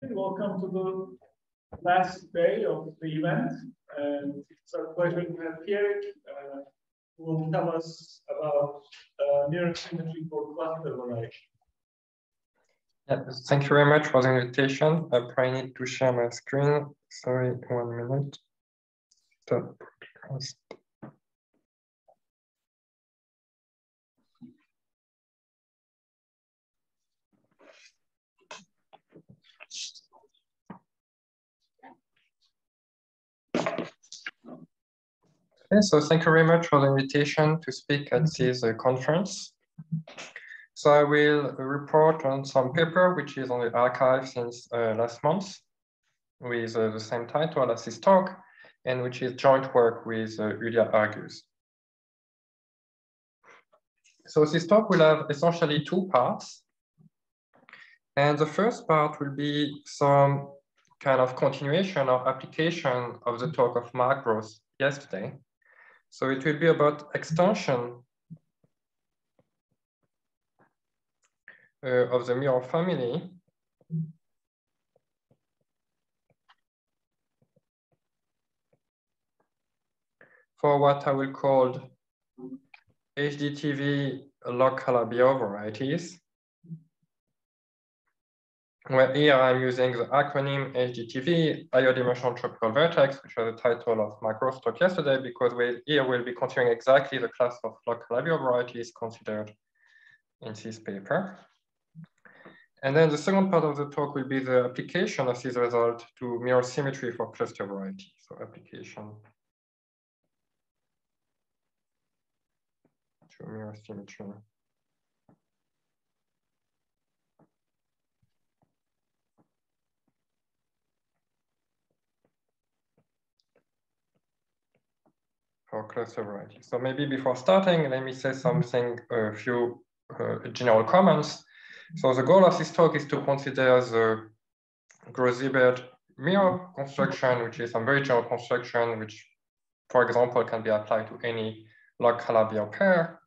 Welcome to the last day of the event. And it's our pleasure to have Pierrick, who will tell us about mirror symmetry for cluster variety. Yeah, thank you very much for the invitation. I probably need to share my screen. Sorry, 1 minute. Stop. Okay, so thank you very much for the invitation to speak at this conference. So I will report on some paper which is on the archive since last month with the same title as this talk, and which is joint work with Julia Argus. So this talk will have essentially two parts. And the first part will be some kind of continuation or application of the talk of Mark Gross yesterday. So it will be about extension of the mirror family for what I will call HDTV log-color varieties, where here I'm using the acronym HDTV, higher dimensional tropical vertex, which was the title of my Gross talk yesterday, because here we'll be considering exactly the class of log-color varieties considered in this paper. And then the second part of the talk will be the application of this result to mirror symmetry for cluster varieties. So application to mirror symmetry. For cluster varieties. So maybe before starting, let me say something, a few general comments. So the goal of this talk is to consider the Gross Siebert mirror construction, which is some very general construction, which, for example, can be applied to any log-Calabian pair.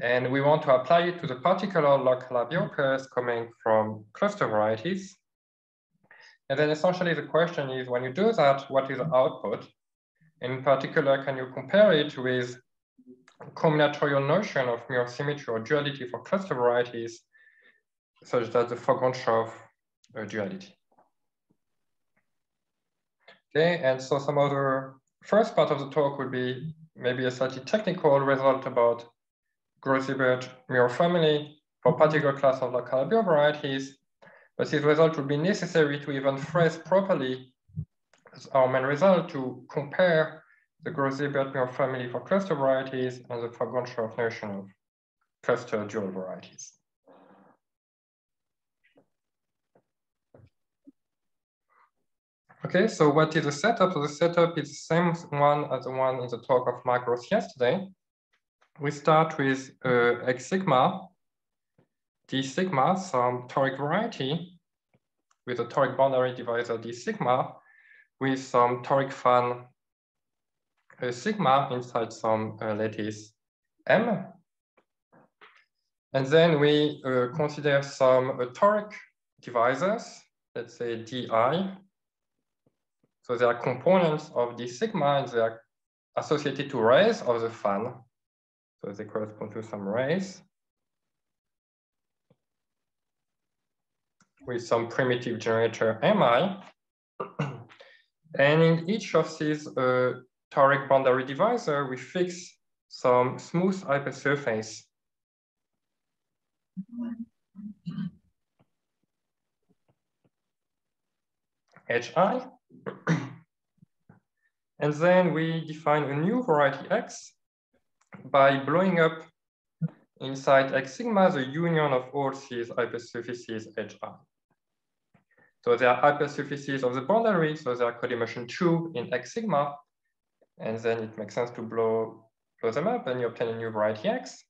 And we want to apply it to the particular log-Calabian pairs coming from cluster varieties. And then essentially the question is, when you do that, what is the output? And in particular, can you compare it with combinatorial notion of mirror symmetry or duality for cluster varieties, such as the Fock Goncharov duality? Okay, and so some other first part of the talk will be maybe a slightly technical result about Gross Siebert mirror family for particular class of log-Calabian varieties, but this result will be necessary to even phrase properly our main result to compare the Gross Siebert mirror family for cluster varieties and the Fock Goncharov notion of cluster dual varieties. Okay, so what is the setup? So the setup is the same one as the one in the talk of Mark Gross yesterday. We start with X sigma, D sigma, some toric variety with a toric boundary divisor D sigma with some toric fan sigma inside some lattice M. And then we consider some toric divisors, let's say DI. So they are components of D sigma and they are associated to rays of the fan. So they correspond to some rays with some primitive generator MI. And in each of these toric boundary divisor, we fix some smooth hypersurface. HI. And then we define a new variety X by blowing up inside X sigma the union of all these hypersurfaces HI. So there are hypersurfaces of the boundary, so they are codimension 2 in X sigma, and then it makes sense to blow them up and you obtain a new variety X.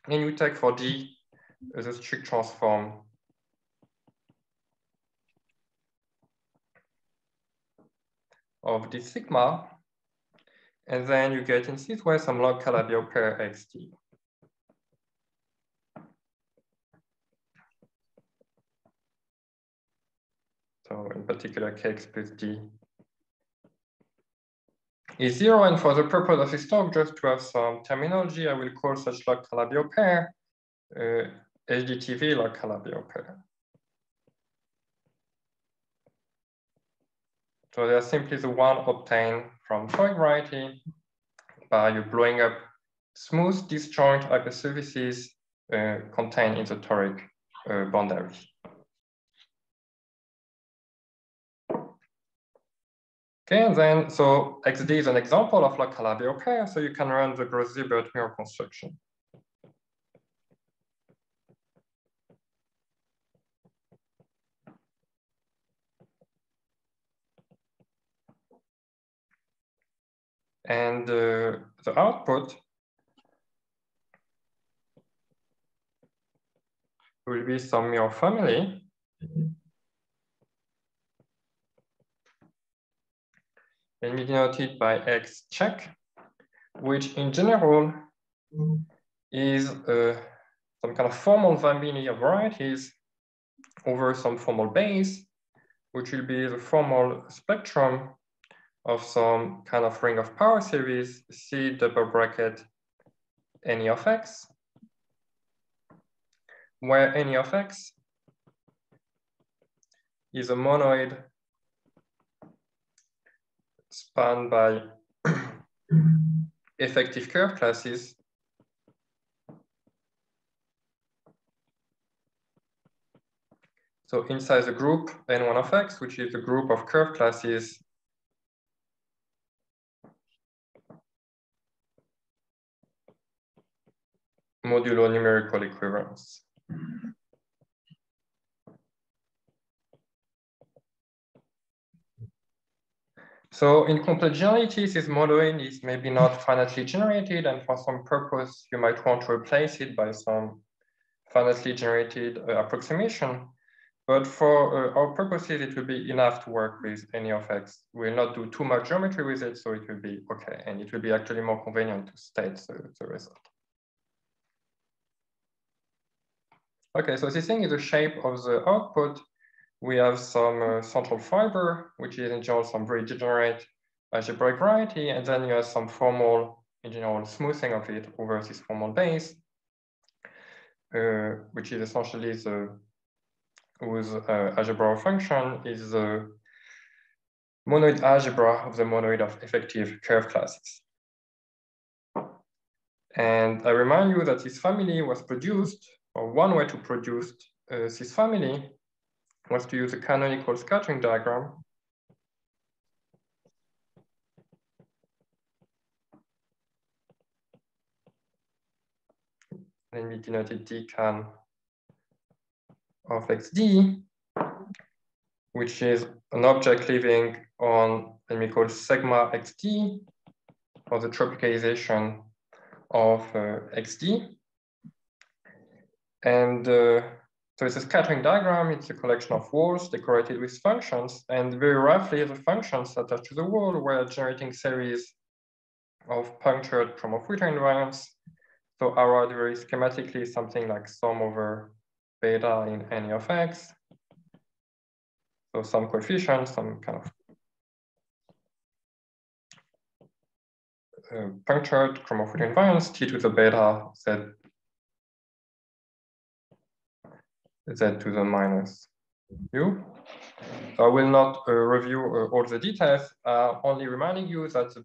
And you take for D the strict transform of D sigma, and then you get in this way some log-Calabian pair XD. in particular kx plus d is 0. And for the purpose of this talk, just to have some terminology, I will call such log-Calabi-Yau pair HDTV log-Calabi-Yau pair. So they are simply the one obtained from toric variety by blowing up smooth disjoint hypersurfaces contained in the toric boundary. Okay, and then, so XD is an example of log-Calabi-Yau pair, so you can run the Gross Siebert mirror construction. And the output will be some mirror family. And we denote it by X check, which in general is some kind of formal family of varieties over some formal base, which will be the formal spectrum of some kind of ring of power series, C double bracket any of X, where any of X is a monoid spanned by effective curve classes so inside the group N1 of X, which is the group of curve classes modulo numerical equivalence. So in complete generality, this modeling is maybe not finitely generated, and for some purpose, you might want to replace it by some finitely generated approximation. But for our purposes, it will be enough to work with any of X. We'll not do too much geometry with it, so it will be okay. And it will be actually more convenient to state the result. Okay, so this thing is the shape of the output. We have some central fiber, which is in general some very degenerate algebraic variety, and then you have some formal, in general, smoothing of it over this formal base, which is essentially the whose algebra function is the monoid algebra of the monoid of effective curve classes. And I remind you that this family was produced, or one way to produce this family was to use a canonical scattering diagram. Then we denoted dcan of xd, which is an object living on, let me call sigma xd, for the tropicalization of xd. And so it's a scattering diagram. It's a collection of walls decorated with functions. And very roughly, the functions attached to the wall were generating series of punctured chromophoto invariants. So our very schematically something like sum over beta in any of X. So some coefficients, some kind of punctured chromophoto invariants, T to the beta, Z to the minus U. So I will not review all the details, only reminding you that,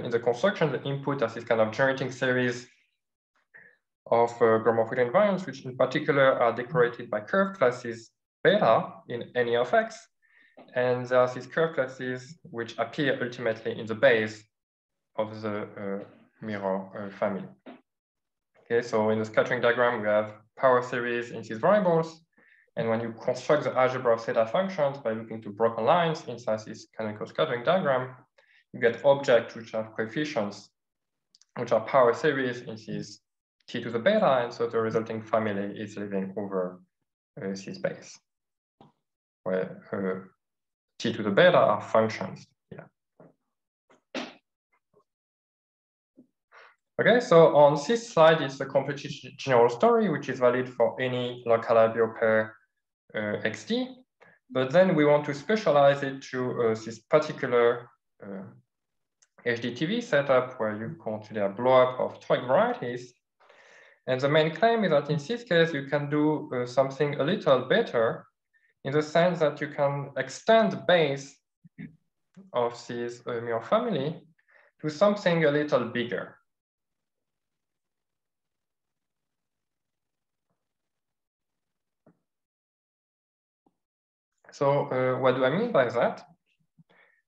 in the construction, the input has this kind of generating series of chromophoto invariants, which in particular are decorated by curve classes beta in any of X. And there are these curve classes which appear ultimately in the base of the mirror family. Okay, so in the scattering diagram, we have power series in these variables. And when you construct the algebra of theta functions by looking to broken lines inside this canonical scattering diagram, you get objects which have coefficients, which are power series in this T to the beta. And so the resulting family is living over this base, where T to the beta are functions. Okay, so on this slide, it's a completely general story, which is valid for any log-Calabi-Yau pair XD. But then we want to specialize it to this particular HDTV setup where you consider blow-up of toric varieties. And the main claim is that in this case, you can do something a little better in the sense that you can extend the base of this mirror family to something a little bigger. So what do I mean by that?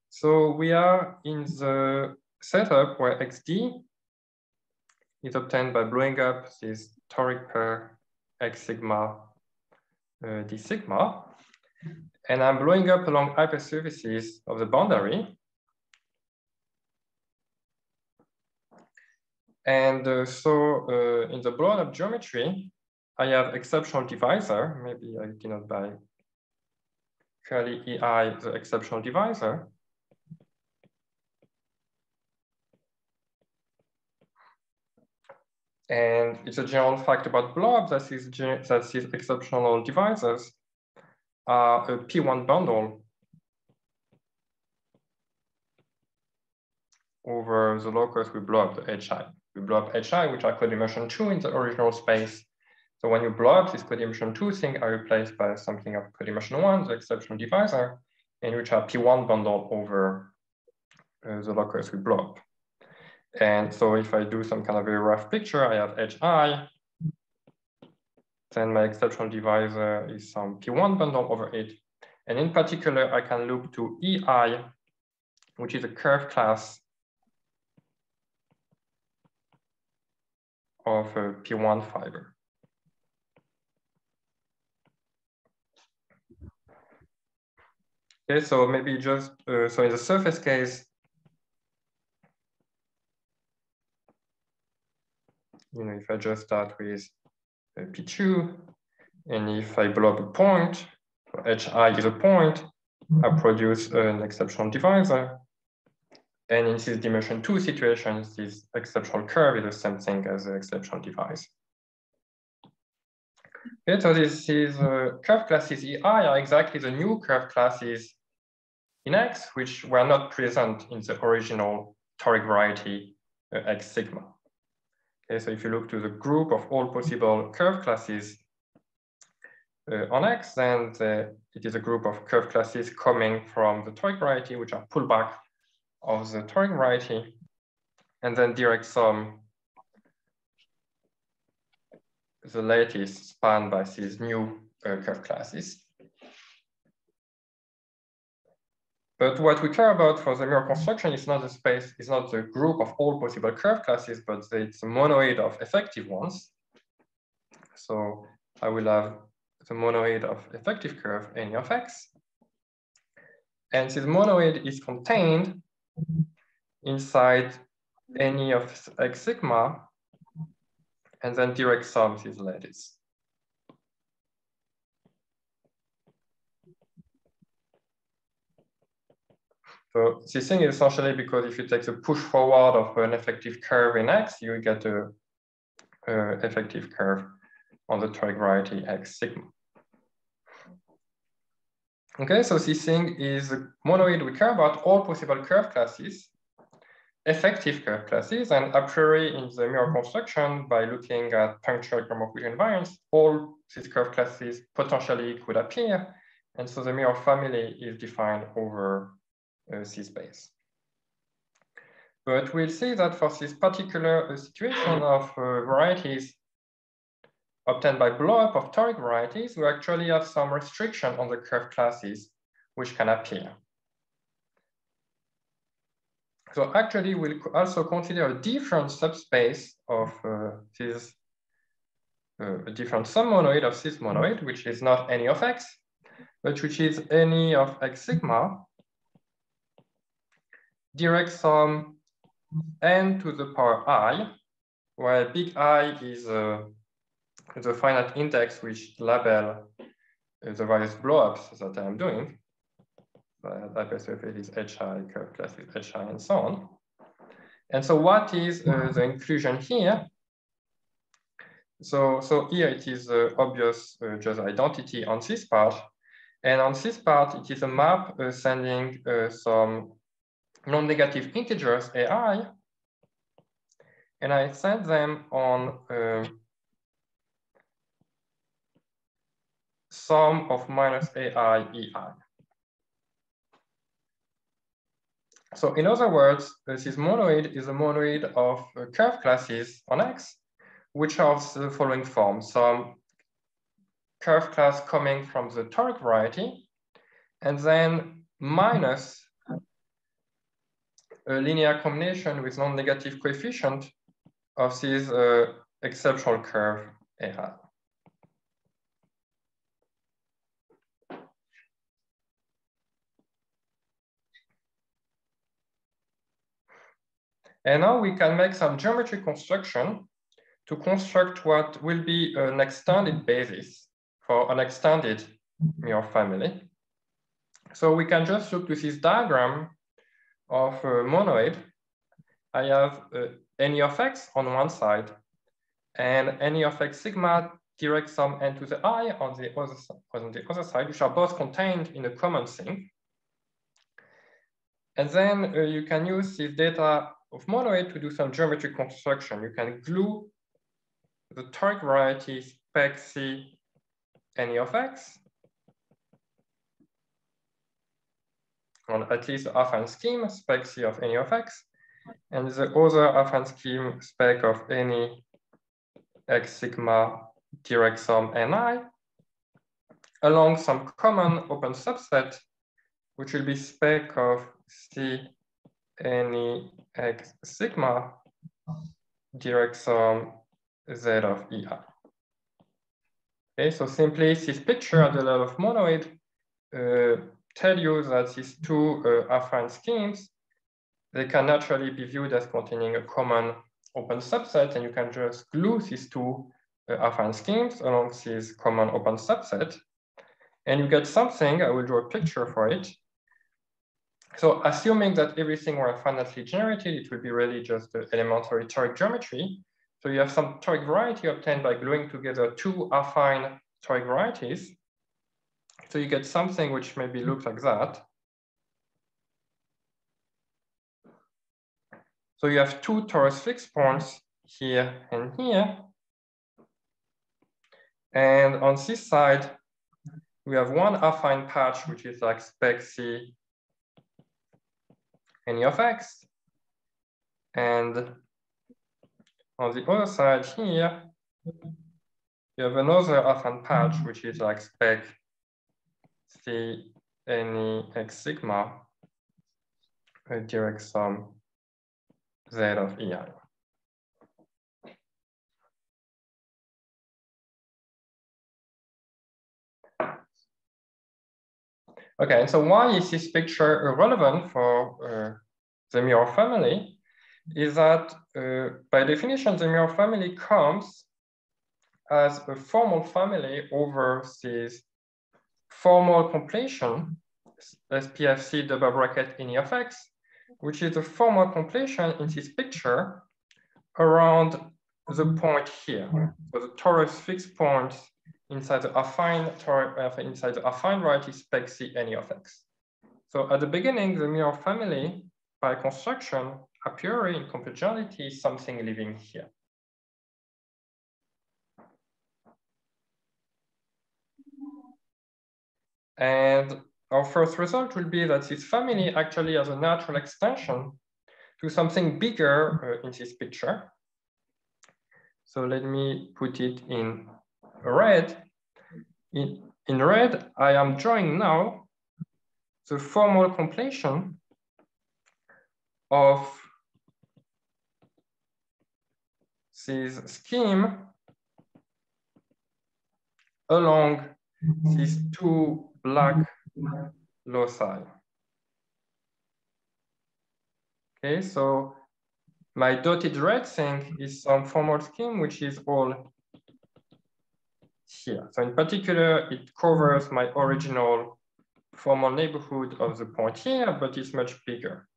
So we are in the setup where XD is obtained by blowing up this toric pair X sigma D sigma. And I'm blowing up along hypersurfaces of the boundary. And so in the blown up geometry, I have exceptional divisor. Maybe I denote by curly EI the exceptional divisor. And it's a general fact about blobs that these exceptional divisors are a P1 bundle over the locus we blow up the HI. We blow up HI, which are codimension 2 in the original space. So when you blow up this codimension 2 thing are replaced by something of codimension 1, the exceptional divisor, and which are P1 bundle over the locus we blow up. And so if I do some kind of a rough picture, I have HI, then my exceptional divisor is some P1 bundle over it. And in particular, I can look to EI, which is a curve class of a P1 fiber. Okay, so maybe just, so in the surface case, if I just start with P2, and if I blow up a point, so HI is a point, I produce an exceptional divisor. And in this dimension 2 situations, this exceptional curve is the same thing as the exceptional divisor. Okay, so this is curve classes EI are exactly the new curve classes in X, which were not present in the original toric variety X sigma. Okay, so if you look to the group of all possible curve classes on X, then it is a group of curve classes coming from the toric variety, which are pullback of the toric variety, and then direct sum the lattice spanned by these new curve classes. But what we care about for the mirror construction is not the space, is not the group of all possible curve classes, but it's a monoid of effective ones. So I will have the monoid of effective curve, any of X. And this monoid is contained inside any of X sigma, and then direct sums is lattice. So this thing is essentially because if you take the push forward of an effective curve in X, you get a effective curve on the toric variety X sigma. Okay, so this thing is a monoid. We care about all possible curve classes, effective curve classes, and a priori in the mirror construction, by looking at punctual Gromov-Wheeler invariance, all these curve classes potentially could appear. And so the mirror family is defined over this base. But we'll see that for this particular situation of varieties obtained by blow-up of toric varieties, we actually have some restriction on the curve classes which can appear. So actually, we'll also consider a different subspace of this, a different submonoid of this monoid, which is not any of X, but which is any of X sigma, direct sum n to the power I, where big I is the finite index which label the various blowups that I'm doing. Hypersurface is HI, curve class is HI, and so on. And so what is the inclusion here? So here it is obvious just identity on this part. And on this part, it is a map sending some non-negative integers, AI, and I send them on sum of minus AI EI. So in other words, this monoid is a monoid of curve classes on X, which are of the following form. Some curve class coming from the toric variety, and then minus a linear combination with non-negative coefficient of this exceptional curve AI. And now we can make some geometry construction to construct what will be an extended basis for an extended mirror family. So we can just look to this diagram of a monoid. I have any of x on one side and any of x sigma direct sum n to the I on the other side, which are both contained in a common thing. And then you can use this data of monoid to do some geometry construction. You can glue the toric variety spec C any of x on at least the affine scheme spec C of any of x, and the other affine scheme spec of any x sigma direct sum ni along some common open subset, which will be spec of C any x sigma direct sum z of EI. Okay, so simply this picture at the level of monoid tell you that these two affine schemes, they can naturally be viewed as containing a common open subset, and you can just glue these two affine schemes along this common open subset, and you get something. I will draw a picture for it. So assuming that everything were finitely generated, it will be really just the elementary toric geometry. So you have some toric variety obtained by gluing together two affine toric varieties. So you get something which maybe looks like that. So you have two torus fixed points here and here. And on this side, we have one affine patch, which is like spec C any of x. And on the other side here, you have another affine patch, which is like spec C any x sigma direct sum z of EI. Okay, so why is this picture relevant for the mirror family? Is that by definition, the mirror family comes as a formal family over this formal completion, SPFC double bracket any of x, which is a formal completion in this picture around the point here. So the torus fixed points inside the affine variety spec C any of x. So at the beginning, the mirror family by construction a priori in complete generality is something living here. And our first result will be that this family actually has a natural extension to something bigger in this picture. So let me put it in red. In red, I am drawing now the formal completion of this scheme along these two black loci. Okay, so my dotted red thing is some formal scheme, which is all here. So in particular, it covers my original formal neighborhood of the point here, but it's much bigger.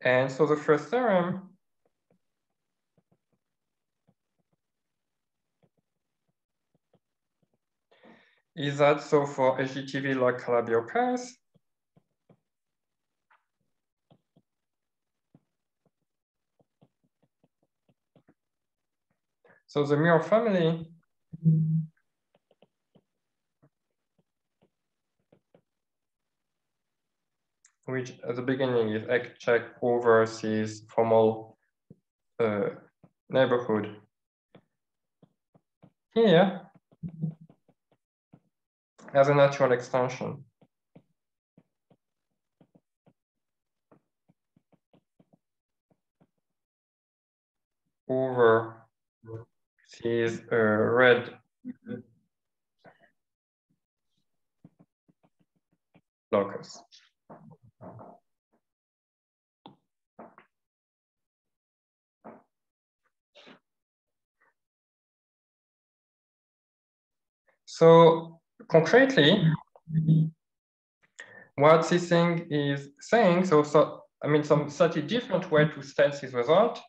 And so the first theorem is that so for HGTV log Calabi pairs, so the mirror family which at the beginning is X check over this formal neighborhood here as a natural extension over this red locus. So concretely, what this thing is saying, I mean, some slightly different way to state this result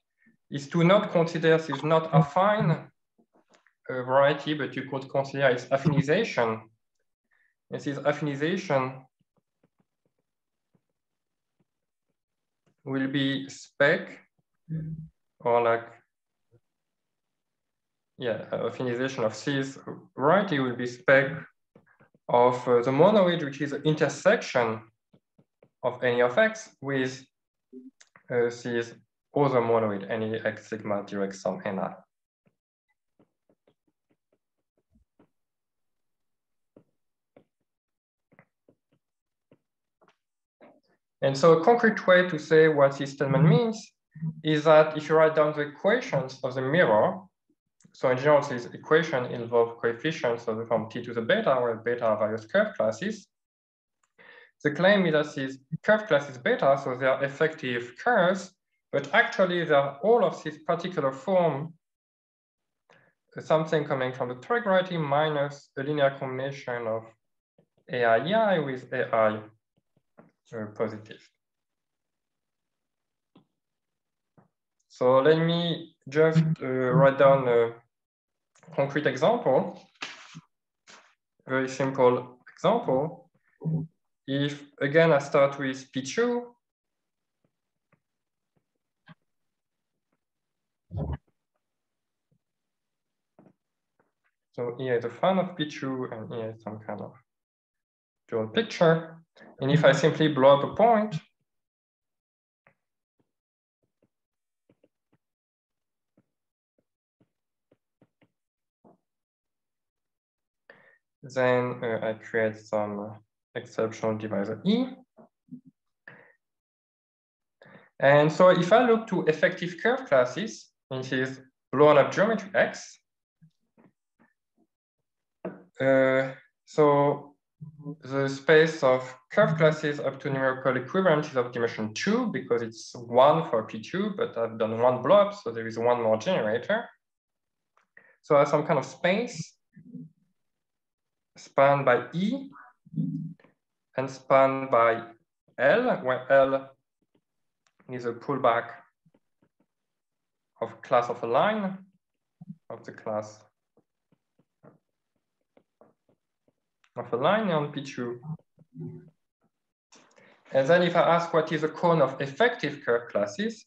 is to not consider this not affine variety, but you could consider its affinization. And this affinization will be spec or like, yeah, affinization of this variety will be spec of the monoid, which is the intersection of any of x with this other monoid, any x sigma direct sum ni. And so a concrete way to say what this statement means is that if you write down the equations of the mirror, so in general, this equation involves coefficients of the form t to the beta, where beta are various curve classes. The claim is that these curve classes beta, so they are effective curves, but actually they are all of this particular form, something coming from the Treg variety minus a linear combination of AI with AI positive. So let me just write down a concrete example, very simple example. If, again, I start with P2, so here is a fan of P2, and here is some kind of dual picture. And if I simply blow up a point, then I create some exceptional divisor E. And so if I look to effective curve classes in this blown up geometry X, so the space of curve classes up to numerical equivalent is of dimension 2 because it's 1 for P2, but I've done one blow up, so there is one more generator. So I have some kind of space spanned by E and spanned by L, where L is a pullback of class of a line of the class of a line on P2. And then if I ask what is a cone of effective curve classes,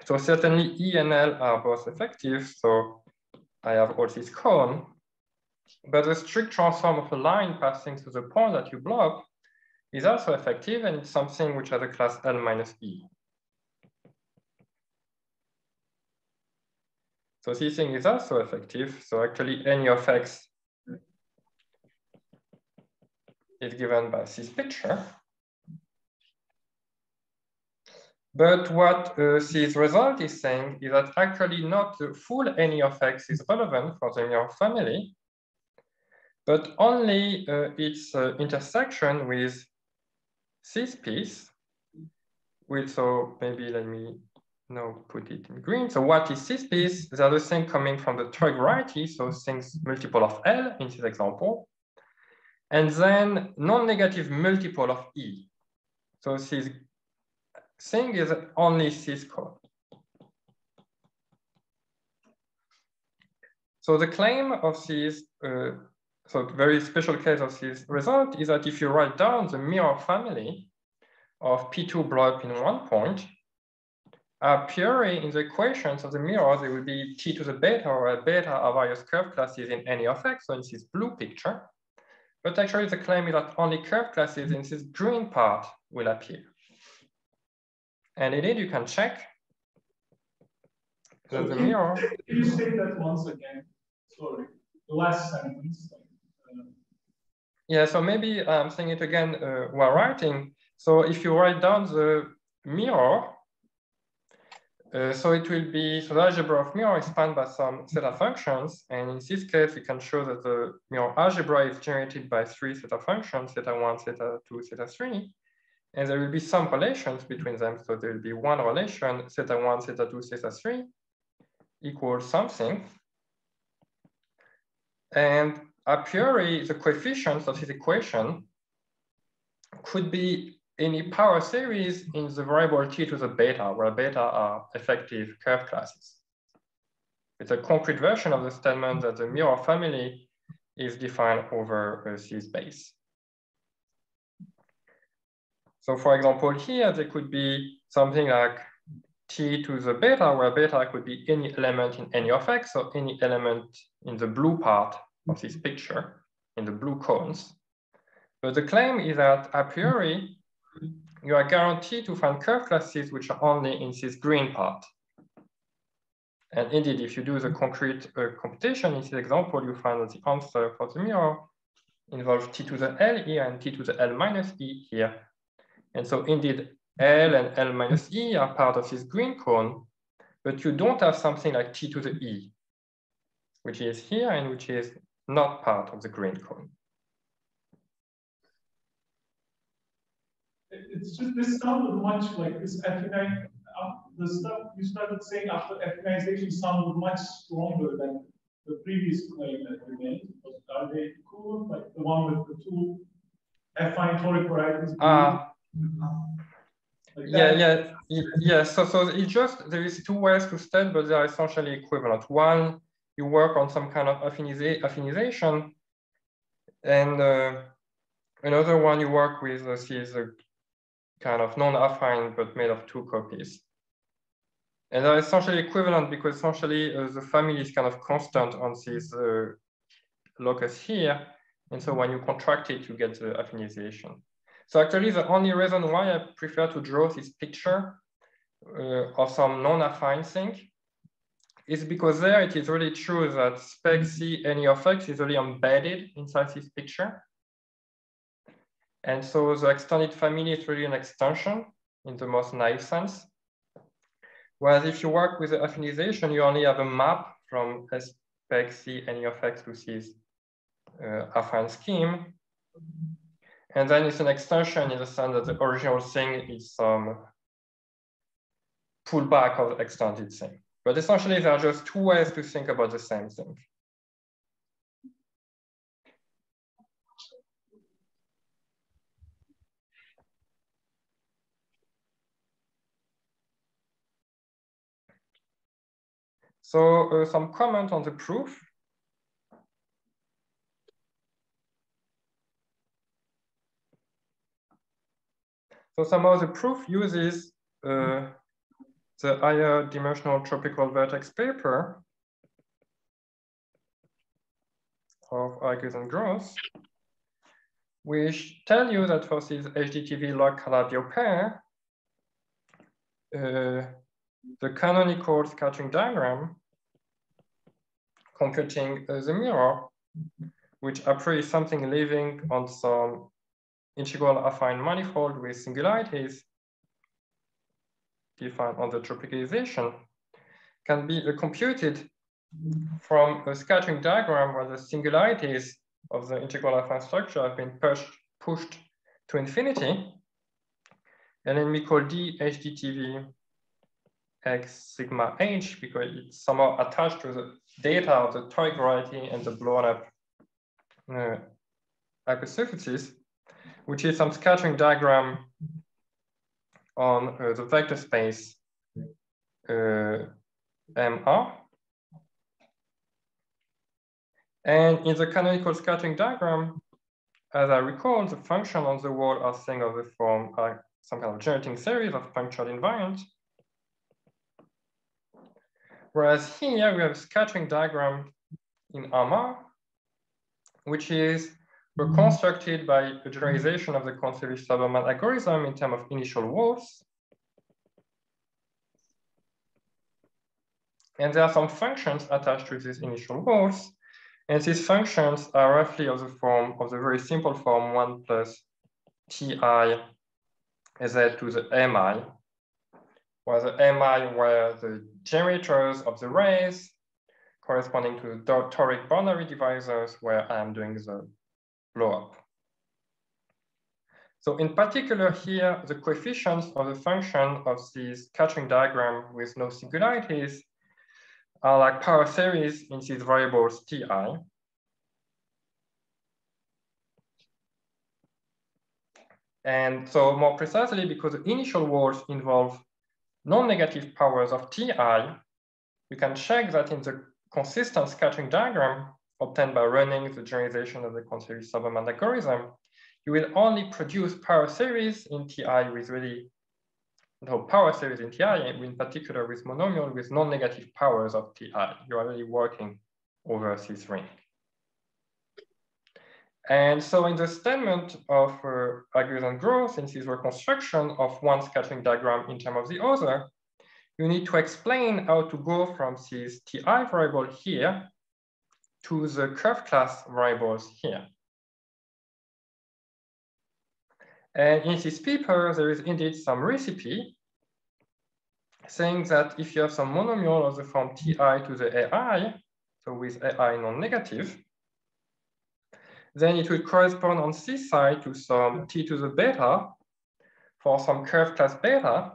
so certainly E and L are both effective, so I have all this cone, but the strict transform of a line passing through the point that you blow up is also effective, and it's something which has a class L minus E. So this thing is also effective. So actually any of X is given by this picture. But what this result is saying is that actually not the full any of X is relevant for the mirror family, but only its intersection with this piece. So maybe let me now put it in green. So what is this piece? They're the thing coming from the Treg variety, so things multiple of L in this example, and then non-negative multiple of E. So this thing is only this cone. So the claim of this so the very special case of this result is that if you write down the mirror family of P2 blow up in one point, a priori in the equations of the mirrors, it will be T to the beta, where beta are various curve classes in any of X, so in this blue picture. But actually the claim is that only curve classes in this green part will appear. And indeed, you can check that the mirror. Can you say that once again? Sorry, the last sentence. Yeah, so maybe I'm saying it again while writing. So if you write down the mirror, so it will be, so the algebra of mirror is spanned by some theta functions. And in this case, we can show that the mirror algebra is generated by 3 theta functions, theta 1, theta 2, theta 3. And there will be some relations between them. So there will be one relation, theta 1, theta 2, theta 3 equals something. And a priori, the coefficients of this equation could be any power series in the variable T to the beta, where beta are effective curve classes. It's a concrete version of the statement that the mirror family is defined over C space. So for example, here, there could be something like T to the beta, where beta could be any element in any of X, or any element in the blue part of this picture, in the blue cones. But the claim is that a priori, you are guaranteed to find curve classes which are only in this green part. And indeed, if you do the concrete computation in this example, you find that the answer for the mirror involves T to the L here and T to the L minus E here. And so indeed, L and L minus E are part of this green cone, but you don't have something like T to the E, which is here and which is not part of the green cone. It's just, this sounded much like this affinization. The stuff you started saying after affinization sounded much stronger than the previous claim that we made. Are they cool? Like the one with the two affine toric varieties? Yeah. So it's just, there is 2 ways to state, but they are essentially equivalent. One, you work on some kind of affinization, and another one you work with is a kind of non-affine, but made of 2 copies. And they're essentially equivalent because essentially the family is kind of constant on this locus here. And so when you contract it, you get the affinization. So actually, the only reason why I prefer to draw this picture of some non-affine thing is because there it is really true that spec C any of X is really embedded inside this picture. And so the extended family is really an extension in the most naive sense. Whereas if you work with the affinization, you only have a map from spec C any of X to this affine scheme. And then it's an extension in the sense that the original thing is some pullback of the extended thing. But essentially, there are just 2 ways to think about the same thing. So some comment on the proof. So somehow the proof uses the higher dimensional tropical vertex paper of Argus and Gross, which tell you that for this HDTV log Calabi pair, the canonical scattering diagram computing the mirror, which appears something living on some integral affine manifold with singularities defined on the tropicalization, can be computed from a scattering diagram where the singularities of the integral affine structure have been pushed to infinity. And then we call D HDTV X sigma H because it's somehow attached to the data of the toric variety and the blown up aqueous surfaces, which is some scattering diagram on the vector space MR. And in the canonical scattering diagram, as I recall, the function on the wall are things of the form some kind of generating series of punctured invariants. Whereas here we have a scattering diagram in AMA, which is reconstructed by a generalization of the Conservich-Silberman algorithm in terms of initial walls. And there are some functions attached to these initial walls. And these functions are roughly of the form of the very simple form 1 plus ti z to the mi, where the mi were the generators of the rays corresponding to the toric boundary divisors where I am doing the blow up. So in particular here, the coefficients of the function of this scattering diagram with no singularities are like power series in these variables ti. And so more precisely, because the initial walls involve non-negative powers of ti, we can check that in the consistent scattering diagram obtained by running the generalization of the Conservich-Silberman algorithm, you will only produce power series in ti with really no power series in ti, in particular with monomial with non-negative powers of ti. You are really working over this ring. And so in the statement of algorithm growth, in this reconstruction of one scattering diagram in terms of the other, you need to explain how to go from this ti variable here to the curve class variables here. And in this paper, there is indeed some recipe saying that if you have some monomial of the form ti to the ai, so with ai non-negative, then it will correspond on this side to some t to the beta for some curve class beta,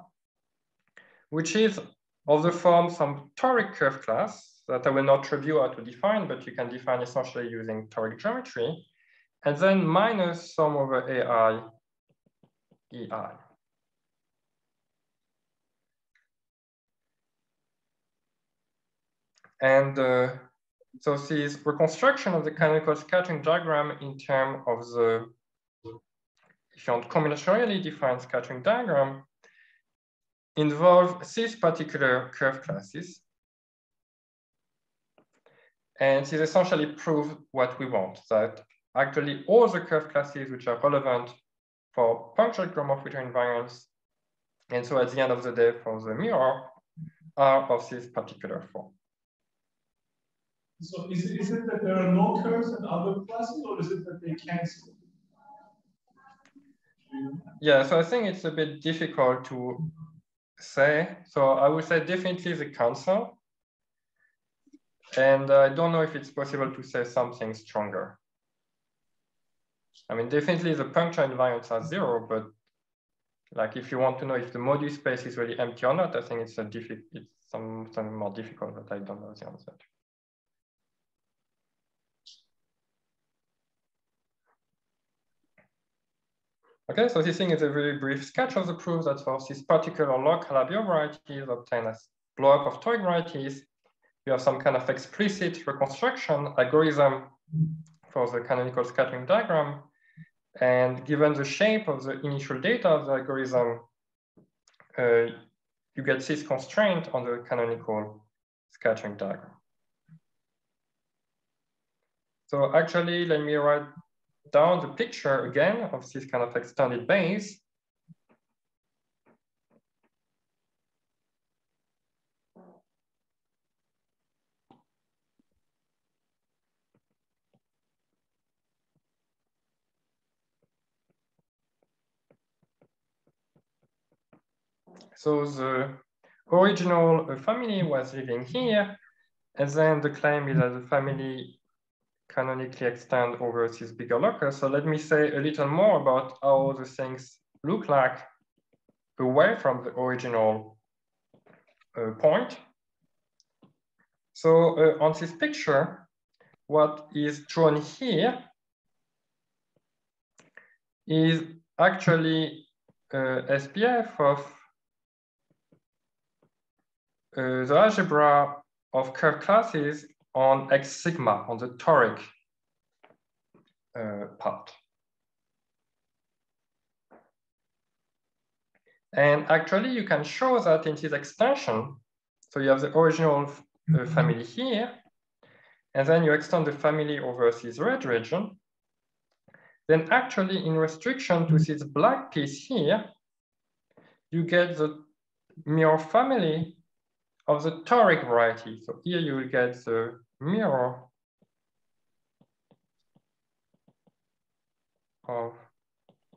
which is of the form some toric curve class that I will not review how to define, but you can define essentially using toric geometry, and then minus sum over ai ei. And so this reconstruction of the canonical scattering diagram in terms of the, if you want, combinatorially defined scattering diagram involve these particular curve classes. And this essentially proves what we want, that actually all the curve classes which are relevant for punctured Gromov-Witten invariants, and so at the end of the day for the mirror, are of this particular form. So is it that there are no curves in other classes, or is it that they cancel? Yeah, so I think it's a bit difficult to say. So I would say definitely the cancel. And I don't know if it's possible to say something stronger. I mean, definitely the puncture invariants are 0, but like if you want to know if the module space is really empty or not, I think it's something more difficult that I don't know the answer to. Okay, so this thing is a very brief sketch of the proof that for this particular local Labiot varieties obtained as blow-up of toric varieties, you have some kind of explicit reconstruction algorithm for the canonical scattering diagram. And given the shape of the initial data of the algorithm, you get this constraint on the canonical scattering diagram. So actually, let me write down the picture again of this kind of extended base. So the original family was living here, and then the claim is that the family canonically extend over this bigger locus. So let me say a little more about how the things look like away from the original point. So on this picture, what is drawn here is actually SPF of the algebra of curve classes on X sigma, on the toric part. And actually, you can show that in this extension. So you have the original family here, and then you extend the family over this red region. Then actually, in restriction to this black piece here, you get the mirror family of the toric variety. So here you will get the mirror of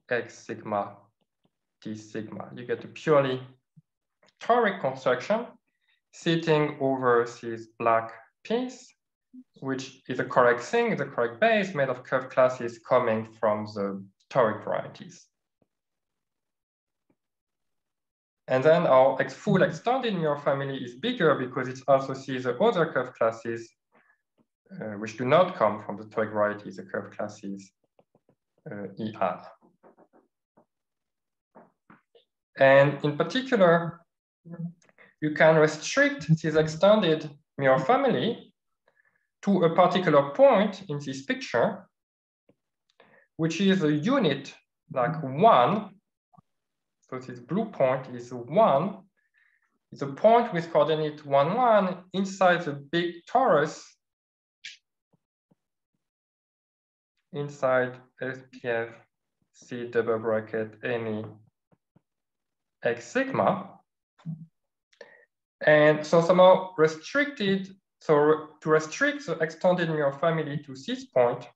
X sigma, T sigma. You get a purely toric construction sitting over this black piece, which is a correct thing, the correct base made of curved classes coming from the toric varieties. And then our full extended mirror family is bigger because it also sees the other curved classes which do not come from the toric varieties, the curved classes EI. And in particular, you can restrict this extended mirror family to a particular point in this picture, which is a unit like 1. So this blue point is 1. It's a point with coordinate 1, 1 inside the big torus inside SPF C double bracket any X sigma. And so somehow restricted, so to restrict the extended mirror family to this point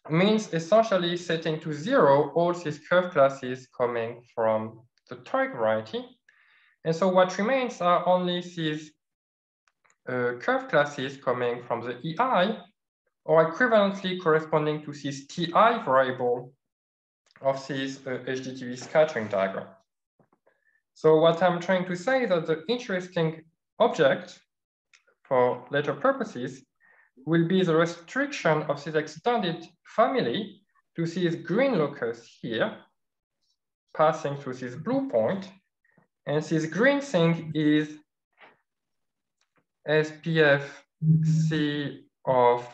means essentially setting to 0 all these curved classes coming from the toric variety. And so what remains are only these curved classes coming from the EI, or equivalently corresponding to this TI variable of this HDTV scattering diagram. So what I'm trying to say is that the interesting object for later purposes will be the restriction of this extended family to this green locus here, passing through this blue point. And this green thing is SPF C of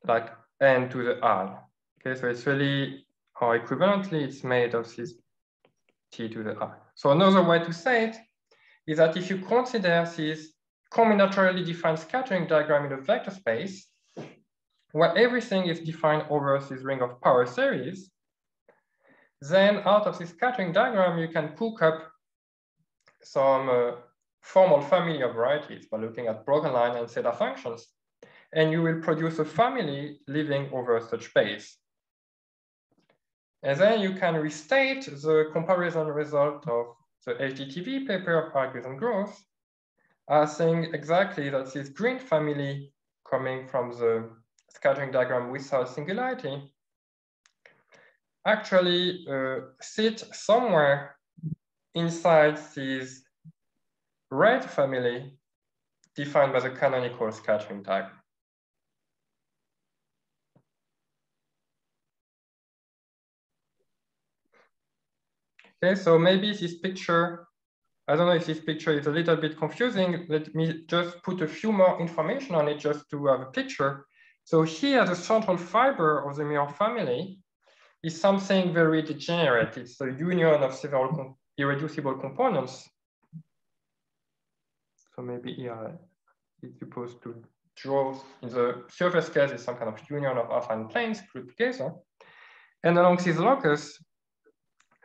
like n to the I. Okay, so it's really, or equivalently, it's made of this T to the I. So another way to say it is that if you consider this combinatorially defined scattering diagram in a vector space, where everything is defined over this ring of power series, then out of this scattering diagram, you can cook up some formal family of varieties by looking at broken line and zeta functions, and you will produce a family living over such base. And then you can restate the comparison result of the HDTV paper of Pierrick and Gross as saying exactly that this green family coming from the scattering diagram without singularity actually sit somewhere inside this red family defined by the canonical scattering diagram. Okay, so maybe this picture, I don't know if this picture is a little bit confusing. Let me just put a few more information on it just to have a picture. So here, the central fiber of the mirror family is something very degenerate. It's a union of several irreducible components. So maybe here it's supposed to draw, in the surface case, it's some kind of union of affine planes glued together. And along this locus,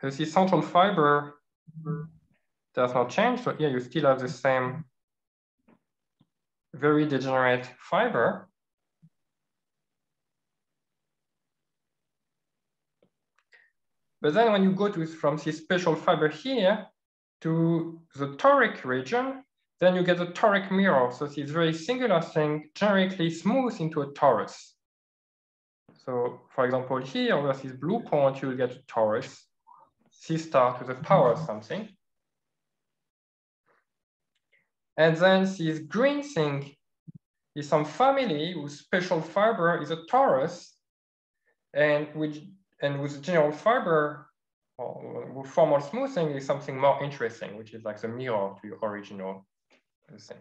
this central fiber does not change. So here you still have the same very degenerate fiber. But then when you go to from this special fiber here to the toric region, then you get a toric mirror. So this very singular thing generically smooths into a torus. So for example, here over this blue point, you will get a torus, C star to the power of something. And then this green thing is some family whose special fiber is a torus, and with the general fiber or formal smoothing is something more interesting, which is like the mirror to your original thing.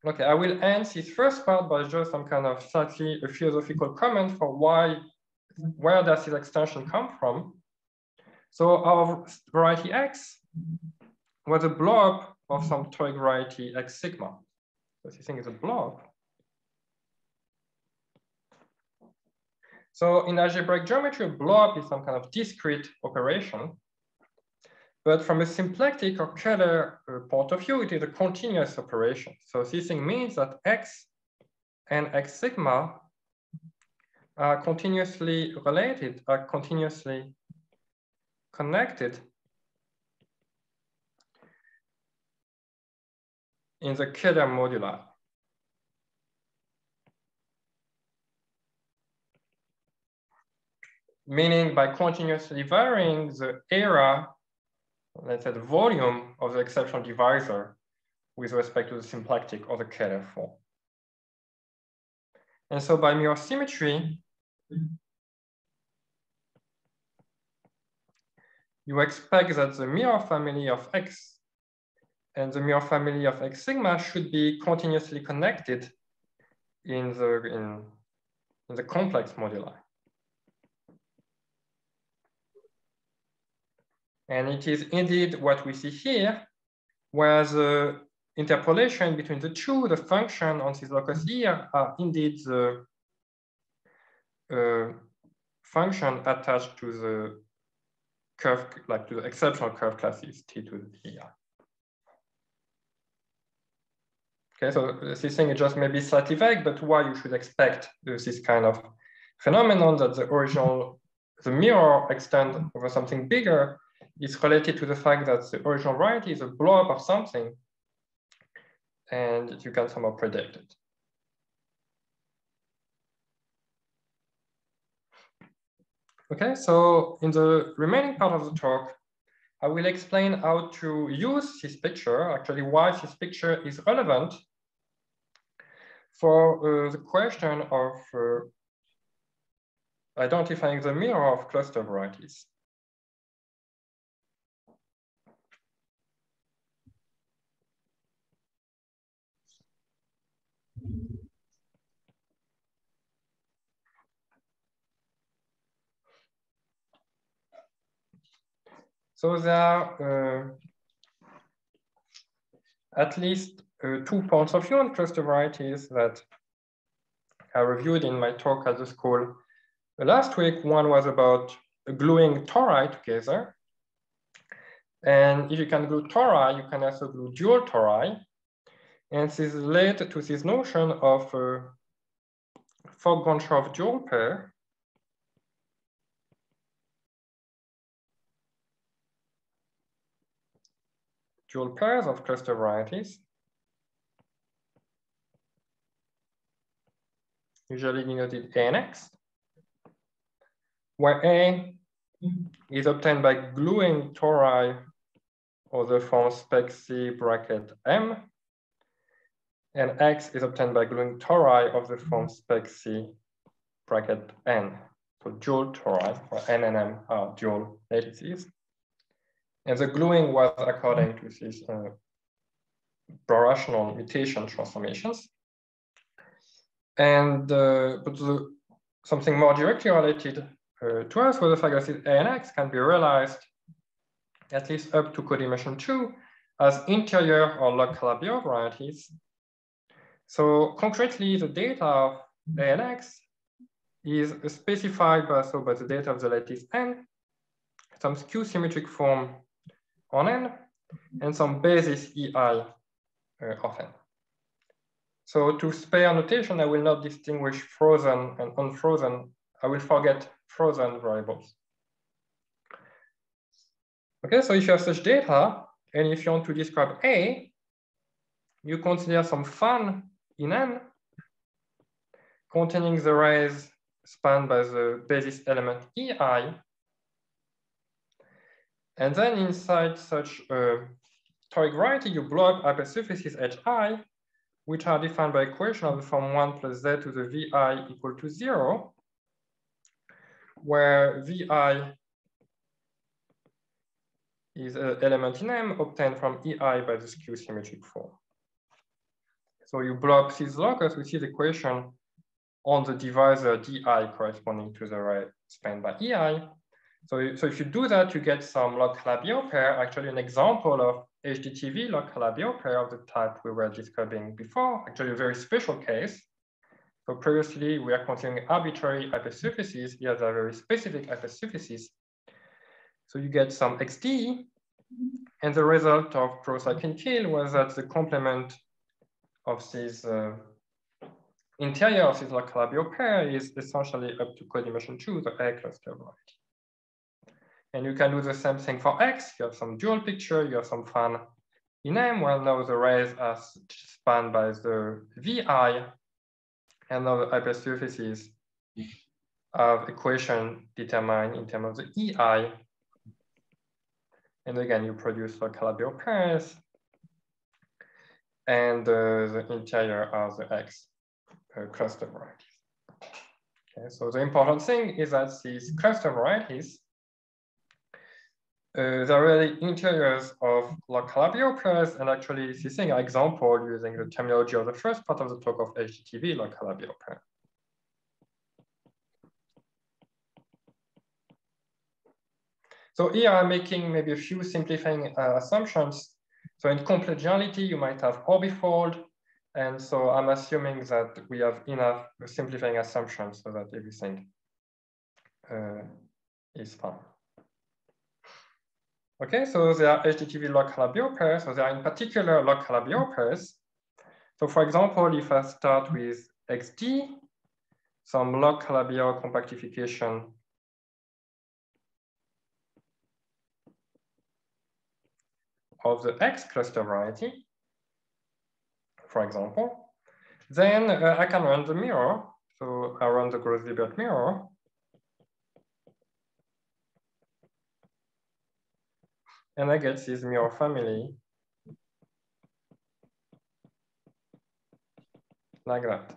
Okay, I will end this first part by just some kind of slightly a philosophical comment for where does this extension come from. So our variety X was a blob of some toric variety X sigma. So this thing is a blob. So in algebraic geometry, a blob is some kind of discrete operation. But from a symplectic or Keller point of view, it is a continuous operation. So this thing means that X and X sigma are continuously related, are continuously connected in the Keller moduli. Meaning by continuously varying the area, let's say the volume of the exceptional divisor with respect to the symplectic or the Keller form. And so by mirror symmetry, you expect that the mirror family of X and the mirror family of X sigma should be continuously connected in the complex moduli. And it is indeed what we see here, where the interpolation between the two, the function on this locus here, are indeed the function attached to the curve, like to the exceptional curve classes T to the Ti. Okay, so this thing is just maybe slightly vague, but why you should expect this kind of phenomenon that the mirror extend over something bigger is related to the fact that the original variety is a blob of something, and you can somehow predict it. Okay, so in the remaining part of the talk, I will explain how to use this picture, actually why this picture is relevant for the question of identifying the mirror of cluster varieties. So there are at least 2 points of view on cluster varieties that I reviewed in my talk at the school last week. One was about gluing tori together. And if you can glue tori, you can also glue dual tori. And this led to this notion of Fock Goncharov dual pair. Dual pairs of cluster varieties, usually denoted A and X, where A is obtained by gluing tori of the form spec C bracket M, and X is obtained by gluing tori of the form spec C bracket N. So dual tori, or N and M are dual lattices. And the gluing was according to these birational mutation transformations. And something more directly related to us was the fact that A and X can be realized at least up to codimension 2 as interior or log Calabi-Yau varieties. So concretely, the data of A and X is specified by the data of the lattice N, some skew symmetric form on N, and some basis EI of N. So to spare notation, I will not distinguish frozen and unfrozen. I will forget frozen variables. Okay, so if you have such data, and if you want to describe A, you consider some fan in N containing the rays spanned by the basis element EI. And then inside such a toric variety, you blow up hypersurfaces HI, which are defined by equation of the form 1 plus Z to the VI equal to 0, where VI is an element in M obtained from EI by the skew symmetric form. So you blow up this locus, we see the equation on the divisor di corresponding to the array spanned by ei. So if you do that, you get some log-Calabi-Yau pair, actually an example of HDTV log-Calabi-Yau pair of the type we were describing before, actually a very special case. So previously, we are considering arbitrary hypersurfaces. Here, they are very specific hypersurfaces. So you get some XD, and the result of Gross-Siebert was that the complement of this interior of this log-Calabi-Yau pair is essentially up to codimension 2, the A cluster variety. And you can do the same thing for X. You have some dual picture, you have some fan in M. Well, now the rays are spanned by the VI, and now the hypersurfaces have equation determined in terms of the EI. And again, you produce log-Calabi-Yau pairs, and the interior are the X cluster varieties. Okay, so the important thing is that these cluster varieties, they're really interiors of log-Calabi-Yau pairs, and actually this is an example using the terminology of the first part of the talk of HDTV log-Calabi-Yau pair. So here I'm making maybe a few simplifying assumptions. So in complete generality, you might have orbifold, and so I'm assuming that we have enough simplifying assumptions so that everything is fine. Okay, so there are HDTV log-Calabi-Yau pairs. So there are in particular log-Calabi-Yau pairs. So for example, if I start with XD, some log-Calabi-Yau compactification of the X cluster variety, for example, then I can run the mirror. So I run the Gross Siebert mirror. And I get this mirror family like that.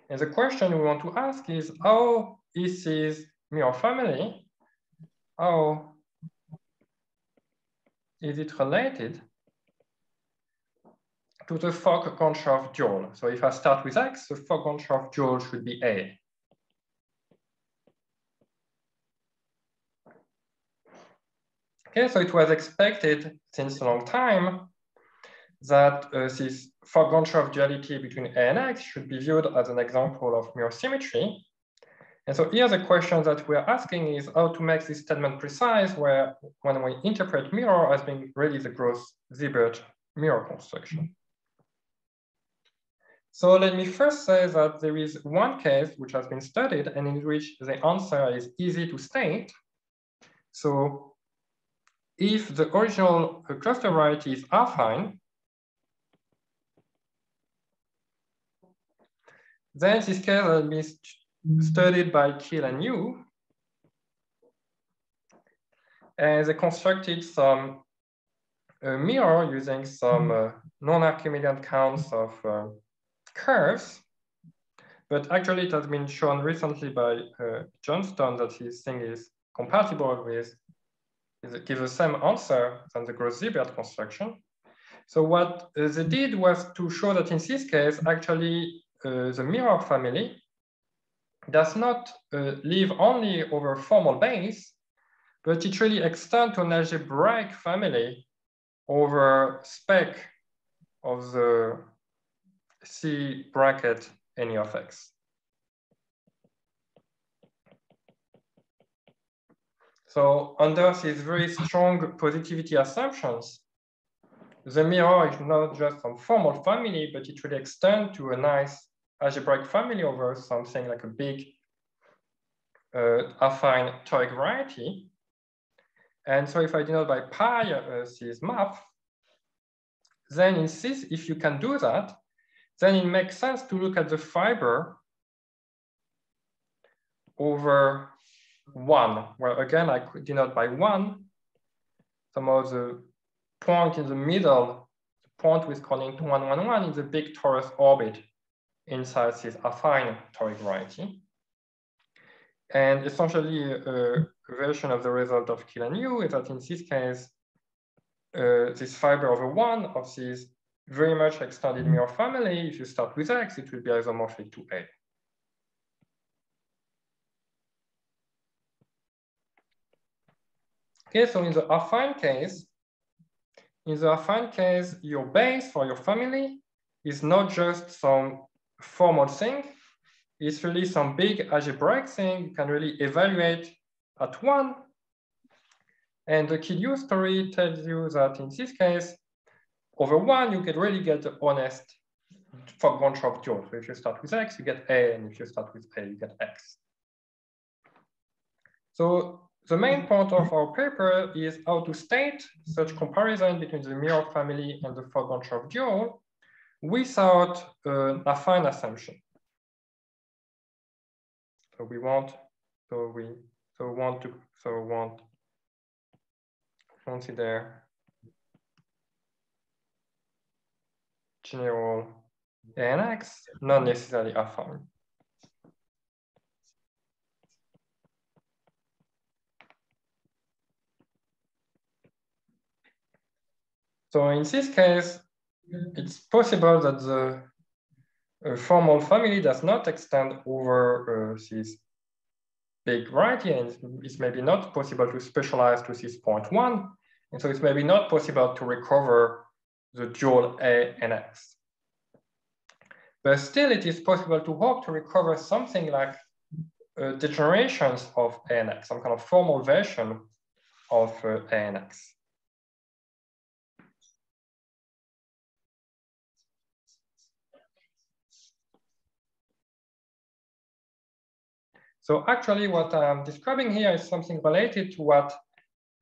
And the question we want to ask is, how is this mirror family, how is it related to the Fock Goncharov dual? So if I start with X, the Fock Goncharov dual should be A. Okay, so it was expected since a long time that this Fock Goncharov duality between A and X should be viewed as an example of mirror symmetry. And so here the question that we're asking is how to make this statement precise, where when we interpret mirror as being really the Gross Siebert mirror construction. So let me first say that there is one case which has been studied and in which the answer is easy to state. So if the original cluster varieties are affine, then this case has been studied by Kiel and Yu. And they constructed some mirror using some non-Archimedean counts of curves. But actually, it has been shown recently by Johnston that his thing is compatible with, gives the same answer than the Gross Siebert construction. So what they did was to show that in this case, actually, the mirror family does not live only over formal base, but it really extends to an algebraic family over spec of the C bracket any of X. So under these very strong positivity assumptions, the mirror is not just some formal family, but it really extends to a nice algebraic family over something like a big affine toric variety. And so if I denote by pi this map, then in this, if you can do that, then it makes sense to look at the fiber over 1, where again, I could denote by 1, some of the point in the middle, the point with coordinate 1, 1, 1 is a big torus orbit inside this affine toric variety. And essentially, a version of the result of Kiel and Yu is that in this case, this fiber over 1 of this very much extended mirror family. If you start with X, it will be isomorphic to A. Okay, so in the affine case, your base for your family is not just some formal thing, it's really some big algebraic thing you can really evaluate at 1. And the KDU story tells you that in this case, over 1, you can really get the honest Fock Goncharov dual. So if you start with X, you get A, and if you start with A, you get X. So the main point of our paper is how to state such comparison between the mirror family and the Fock Goncharov dual without an affine assumption. So we want to consider general A and X, not necessarily affine. So in this case, it's possible that the formal family does not extend over this big variety, and it's maybe not possible to specialize to this point 1. And so it's maybe not possible to recover the dual A and X. But still, it is possible to hope to recover something like degenerations of A and X, some kind of formal version of A and X. So actually what I'm describing here is something related to what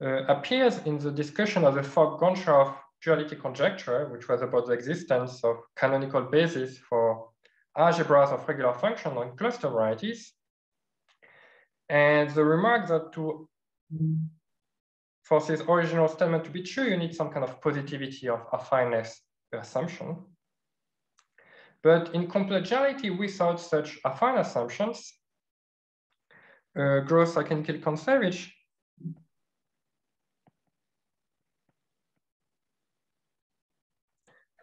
appears in the discussion of the Fock Goncharov duality conjecture, which was about the existence of canonical basis for algebras of regular functions on cluster varieties. And the remark that for this original statement to be true, you need some kind of positivity of affineness assumption. But in complex-duality, without such affine assumptions, Gross Siebert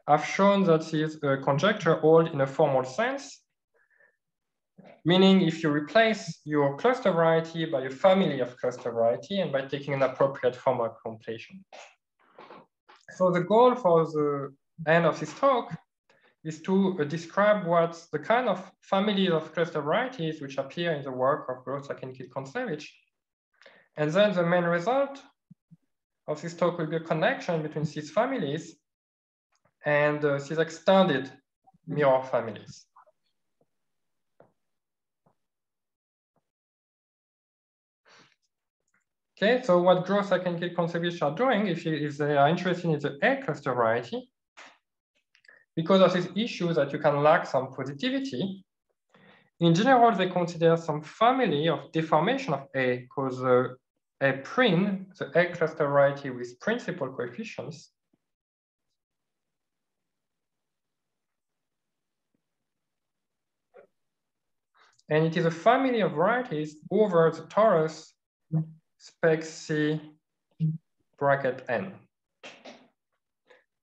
have shown that this conjecture holds in a formal sense, meaning if you replace your cluster variety by a family of cluster variety and by taking an appropriate formal completion. So the goal for the end of this talk is to describe what's the kind of family of cluster varieties which appear in the work of Gross Siebert. And then the main result of this talk will be a connection between these families and these extended mirror families. Okay, so what Gross Siebert are doing, if they are interested in the A cluster variety, because of this issue that you can lack some positivity, in general, they consider some family of deformation of A called A prime, the A cluster variety with principal coefficients. And it is a family of varieties over the torus spec C bracket N.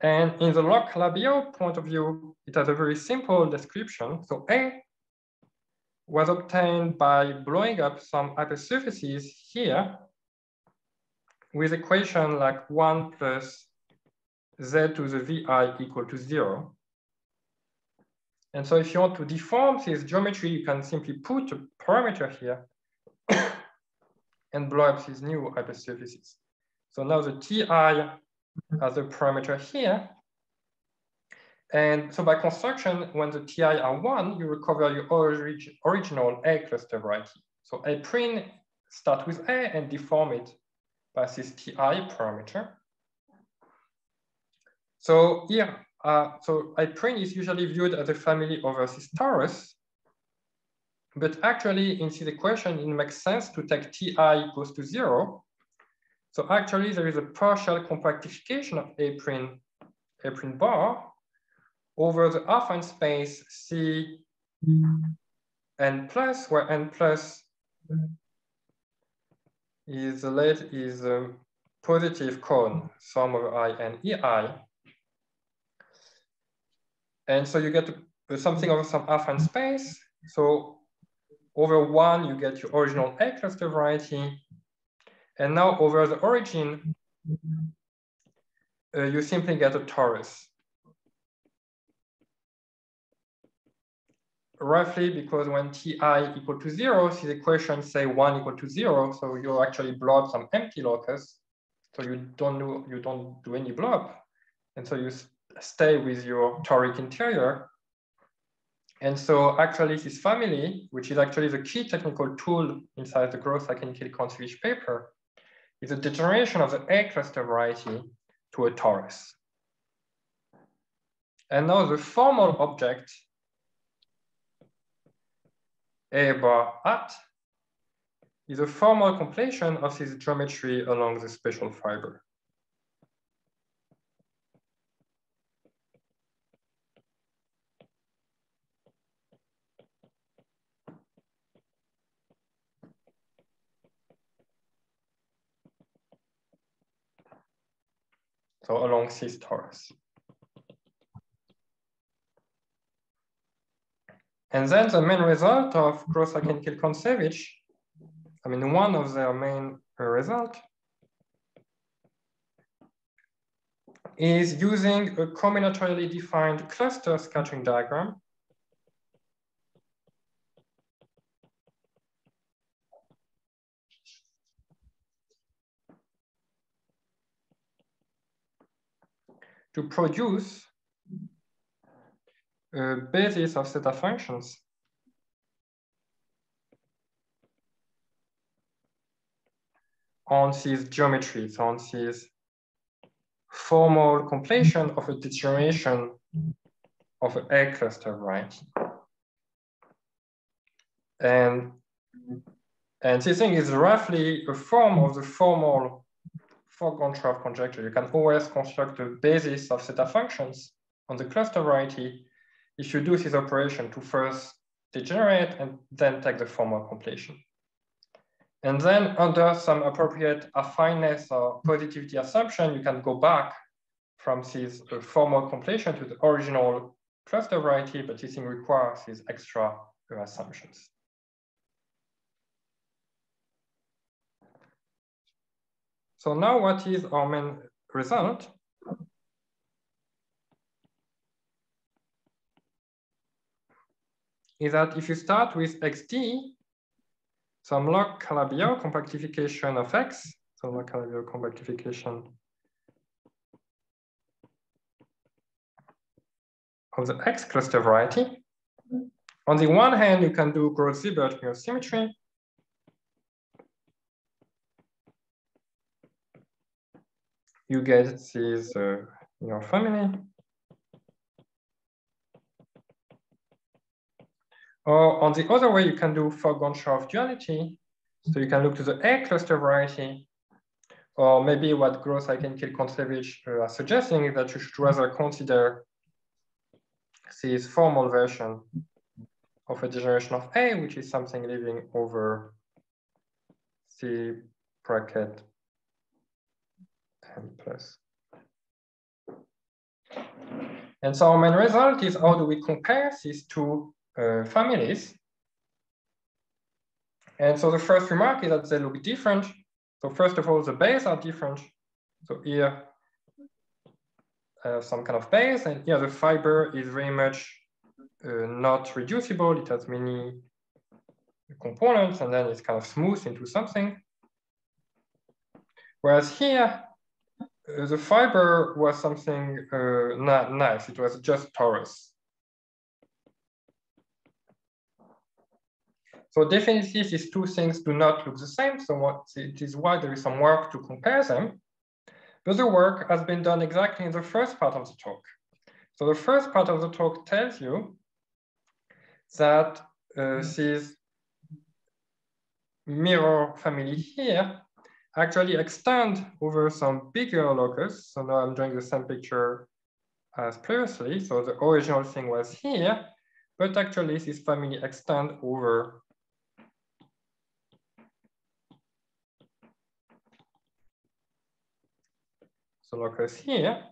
And in the Locke-Labio point of view, it has a very simple description. So A was obtained by blowing up some hypersurfaces here with equation like 1 plus z to the vi equal to 0. And so if you want to deform this geometry, you can simply put a parameter here and blow up these new hypersurfaces. So now the Ti has a parameter here. And so by construction, when the Ti are 1, you recover your original A cluster variety. So A prime start with A and deform it by this Ti parameter. So here, so A prime is usually viewed as a family over this torus. But actually, in this equation, it makes sense to take Ti goes to 0. So actually, there is a partial compactification of A prime bar over the affine space C n plus, where n plus is a positive cone, sum of I and EI. And so you get something over some affine space. So over 1, you get your original A cluster variety. And now over the origin, you simply get a torus. Roughly because when ti equal to 0, these equations say 1 equal to 0, so you actually blow up some empty locus. So you don't do any blow up. And so you stay with your toric interior. And so actually this family, which is actually the key technical tool inside the Gross Siebert paper, is a degeneration of the A cluster variety to a torus. And now the formal object A bar at is a formal completion of this geometry along the spatial fiber. So along this torus. And then the main result of Gross Siebert, I mean, one of their main result is using a combinatorially defined cluster scattering diagram to produce a basis of theta functions on these geometries, on this formal completion of a degeneration of an A cluster variety. And this thing is roughly a form of the formal Fock Goncharov conjecture. You can always construct a basis of theta functions on the cluster variety if you do this operation to first degenerate and then take the formal completion. And then under some appropriate affineness or positivity assumption, you can go back from this formal completion to the original cluster variety, but this thing requires these extra assumptions. So now what is our main result? Is that if you start with xd, some log Calabi-Yau compactification of x, so log Calabi-Yau compactification of the X cluster variety. On the one hand, you can do Gross Siebert mirror symmetry. You get this in your family. Or on the other way, you can do Fock Goncharov duality. So you can look to the A cluster variety, or maybe what Gross Siebert are suggesting is that you should rather consider this formal version of a degeneration of A, which is something living over C bracket n plus. And so our main result is how do we compare these two families? And so the first remark is that they look different. So first of all, the bases are different. So here, some kind of base, and here the fiber is very much not reducible. It has many components, and then it's kind of smooth into something. Whereas here, the fiber was something not nice. It was just torus. So definitely these two things do not look the same. So it is why there is some work to compare them. But the work has been done exactly in the first part of the talk. So the first part of the talk tells you that this mirror family here actually extend over some bigger locus. So now I'm drawing the same picture as previously. So the original thing was here, but actually this family extend over the locus here.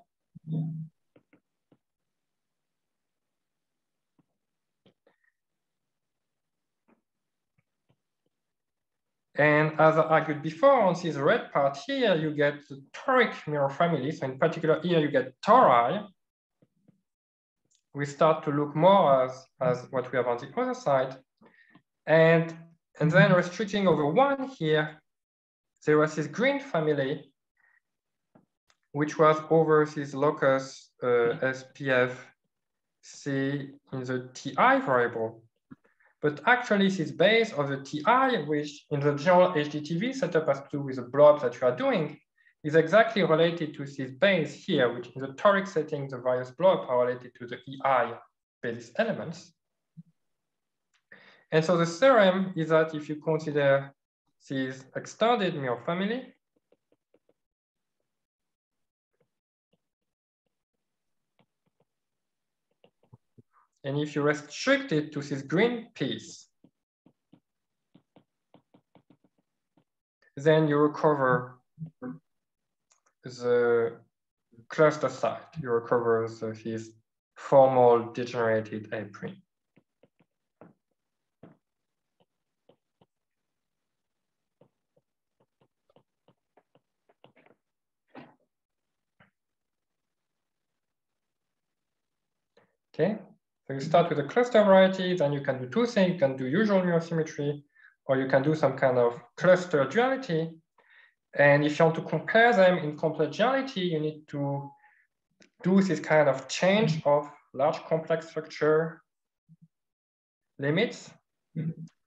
And as I argued before, on this red part here, you get the toric mirror family. So in particular here, you get tori. We start to look more as what we have on the other side. And then restricting over one here, there was this green family, which was over this locus SPF C in the TI variable. But actually, this base of the TI, which in the general HDTV setup has to do with the blobs that you are doing, is exactly related to this base here, which in the toric setting, the various blobs are related to the EI basis elements. And so the theorem is that if you consider this extended mirror family, and if you restrict it to this green piece, then you recover the cluster side. You recover this formal degenerated A prime. Okay, so you start with a cluster variety, then you can do two things. You can do usual mirror symmetry, or you can do some kind of cluster duality. And if you want to compare them in complete duality, you need to do this kind of change of large complex structure limits.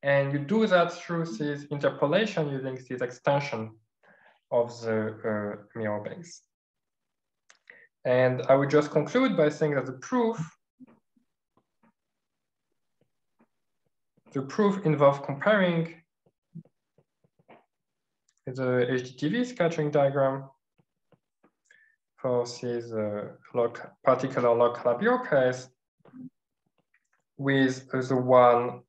And you do that through this interpolation using this extension of the mirror base. And I would just conclude by saying that the proof involves comparing the HDTV scattering diagram for this particular local Labio case with the one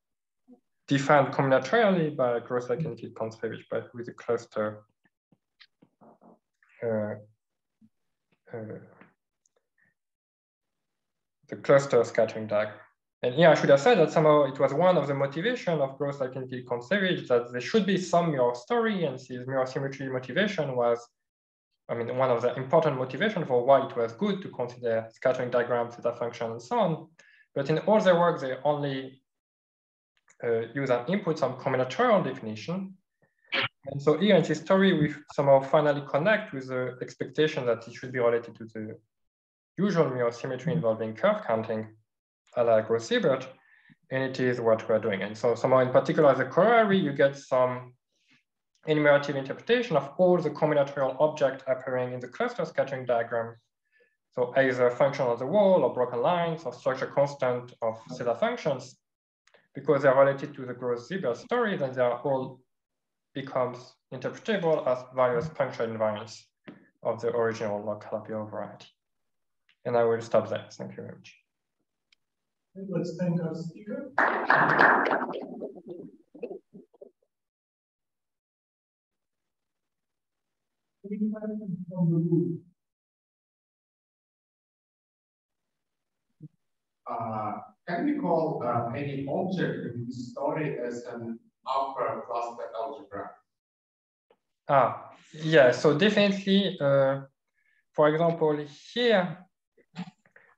defined combinatorially by Gross Siebert, but with a cluster the cluster scattering diagram. And here I should have said that somehow it was one of the motivation of Gross Siebert that there should be some mirror story, and this mirror symmetry motivation was, I mean, one of the important motivation for why it was good to consider scattering diagrams, theta function, and so on. But in all their work, they only use an input, some combinatorial definition. And so here in this story, we somehow finally connect with the expectation that it should be related to the usual mirror symmetry involving curve counting, a la Gross Siebert, and it is what we're doing. And so somehow in particular, as a corollary, you get some enumerative interpretation of all the combinatorial objects appearing in the cluster scattering diagram. So either function on the wall or broken lines or structure constant of theta functions, because they're related to the Gross Siebert story, then they are all becomes interpretable as various punctual invariants of the original local Labio variety. And I will stop there. Thank you very much. Let's thank our speaker. Can we call any object in this story as an upper cluster algebra? Yeah, so definitely, for example, here,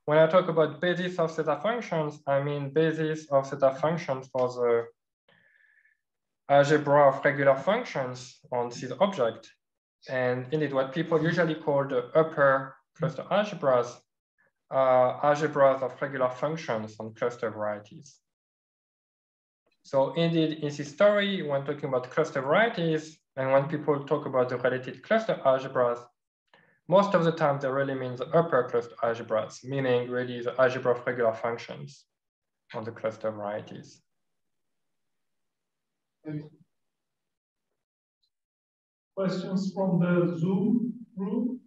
when I talk about basis of theta functions, I mean basis of theta functions for the algebra of regular functions on this object. And indeed, what people usually call the upper cluster algebras are algebras of regular functions on cluster varieties. So indeed, in this story, when talking about cluster varieties, and when people talk about the related cluster algebras, most of the time they really mean the upper cluster algebras, meaning really the algebra of regular functions on the cluster varieties. Questions from the Zoom room?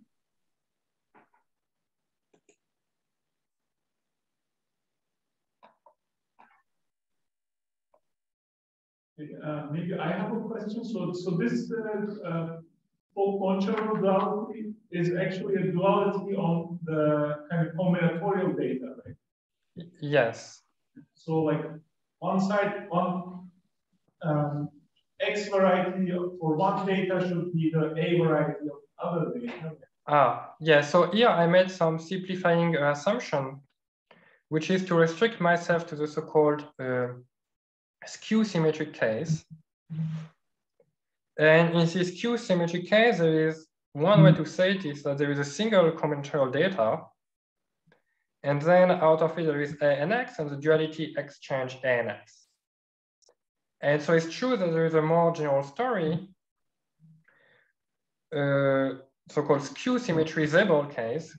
Maybe I have a question. So this Fock Goncharov duality is actually a duality on the kind of combinatorial data, right? Yes. So like one side, X variety for one data should be the A variety of other data. Yeah, so here I made some simplifying assumption, which is to restrict myself to the so-called skew symmetric case. And in this skew symmetric case, there is one way to say it is that there is a single combinatorial data, and then out of it there is A and X, and the duality exchange A and X. And so it's true that there is a more general story, so-called skew symmetry Zabel case,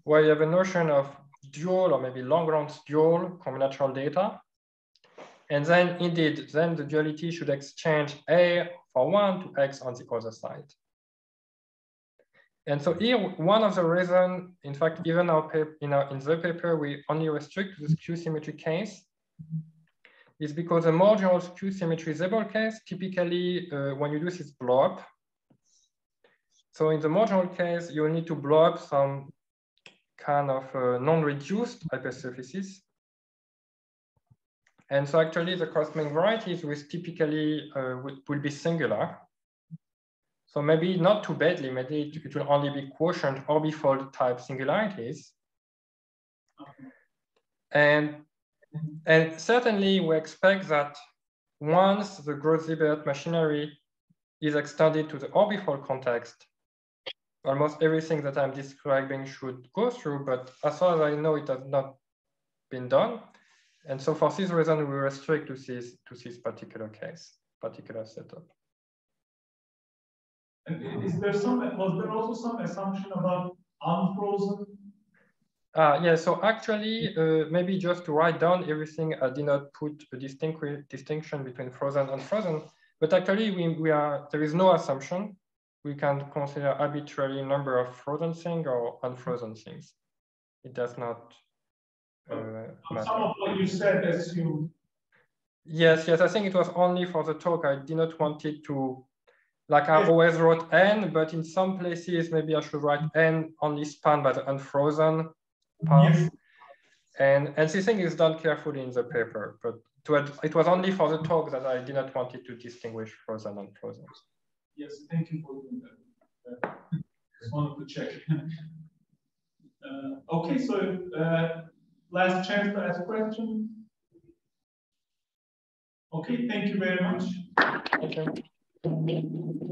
where you have a notion of dual or maybe Lagrange dual combinatorial data. And then indeed, then the duality should exchange A for 1 to X on the other side. And so here, one of the reasons, in fact, even in the paper, we only restrict to the skew symmetry case, is because a more general skew symmetry Zabel case, typically when you do this blow up. So in the more general case, you will need to blow up some kind of non-reduced hypersurfaces. And so actually the corresponding varieties will typically will be singular. So maybe not too badly, maybe it will only be quotient orbifold type singularities. And certainly we expect that once the Gross Siebert machinery is extended to the orbifold context, almost everything that I'm describing should go through, but as far as I know, it has not been done. And so for this reason, we restrict to this particular case, particular setup. And was there also some assumption about unfrozen? Yeah, so actually, maybe just to write down everything, I did not put a distinction between frozen and unfrozen, but actually there is no assumption. We can consider arbitrary number of frozen things or unfrozen things. It does not matter. Some of what you said assumed. Yes, I think it was only for the talk. I did not want it to, like I always wrote N, but in some places, maybe I should write N only spanned by the unfrozen part. Yes. And this thing is done carefully in the paper, but it was only for the talk that I did not want it to distinguish frozen and frozen. Yes, thank you for doing that. Just wanted to check. Okay, so last chance to ask questions. Okay, thank you very much. Thank you.